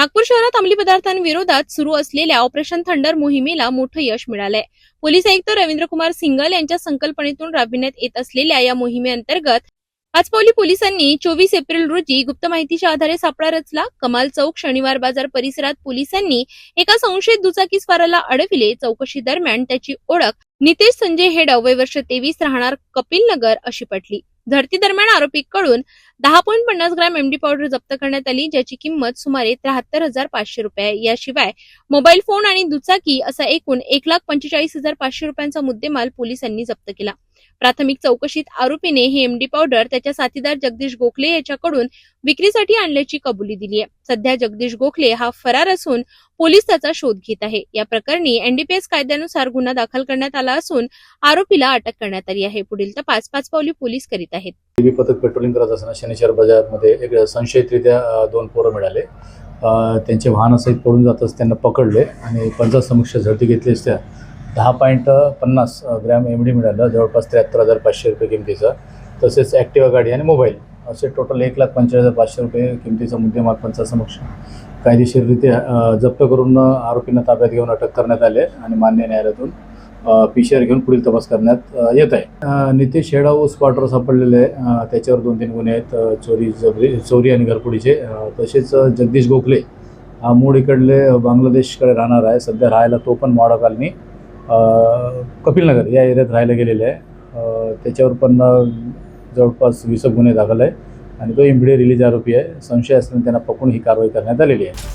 नागपूर शहरात अंमली पदार्थांविरोधात सुरू असलेल्या ऑपरेशन थंडर मोहिमेला मोठं यश मिळालंय। पोलीस आयुक्त रवींद्र कुमार सिंगल यांच्या संकल्पनेतून राबविण्यात येत असलेल्या या मोहिमेअंतर्गत पाचपावली पोलिसांनी 24 एप्रिल रोजी गुप्त माहितीच्या आधारे सापळा रचला। कमाल चौक शनिवार बाजार परिसरात पोलिसांनी एका संशयित दुचाकीस्वाराला अडविले। चौकशी दरम्यान त्याची ओळख नितेश संजय हेडव वय वर्ष 23 राहणार कपिल नगर अशी पटली। झडती दरम्यान आरोपीकडून 10.50 ग्रॅम एमडी पावडर जप्त करण्यात आली, ज्याची किंमत सुमारे 73,500 रुपये। याशिवाय मोबाईल फोन आणि दुचाकी असा एकूण 1,45,500 रुपयांचा मुद्देमाल पोलिसांनी जप्त केला। प्राथमिक चौकशीत आरोपीने हे एमडी पावडर त्याच्या साथीदार जगदीश गोखले याच्याकडून विक्रीसाठी आणल्याची कबुली दिली आहे। सध्या जगदीश गोखले हा फरार असून पोलीस त्याचा शोध घेत आहे। या प्रकरणी एनडीपीएस कायद्यानुसार गुन्हा दाखल करण्यात आला असून आरोपीला अटक करण्यात आली आहे। पुढील तपास पाचपावली पोलीस करीत आहेत। टीव्ही पथक पेट्रोलिंग करत असताना शनिवार बाजारमध्ये एक संशयितरित्या दोन पोरं मिळाले। त्यांचे वाहनासहित पळून जाताच त्यांना पकडले आणि पंचासमक्ष झडती घेतली असता 10.50 ग्रॅम एमडी मिळालं, जवळपास 73,500 रुपये किमतीचा। तसेच ॲक्टिवा गाडी आणि मोबाईल असे टोटल 1,45,500 रुपये किमतीचा मुद्देमाल पंचासमक्ष कायदेशीररित्या जप्त करून आरोपींना ताब्यात घेऊन अटक करण्यात आले आणि मान्य न्यायालयातून पीसीआर घेऊन पुढील तपास करण्यात येत आहे। नितेश हेडव स्पॉटर सापडलेले आहे, त्याच्यावर 2-3 गुन्हे आहेत, चोरी आणि घरफोडीचे। तसेच जगदीश गोखले हा मूळ इकडले बांगलादेशकडे राहणार आहे, सध्या राहायला तो पण मोडा कॉलनी कपिलनगर या एरियात राहायला गेलेला आहे। त्याच्यावर पण जवळपास 20 गुन्हे दाखल आहे आणि तो इमिडिएट रिलीज आरोपी आहे। संशय असल्याने त्यांना पकडून ही कारवाई करण्यात आलेली आहे।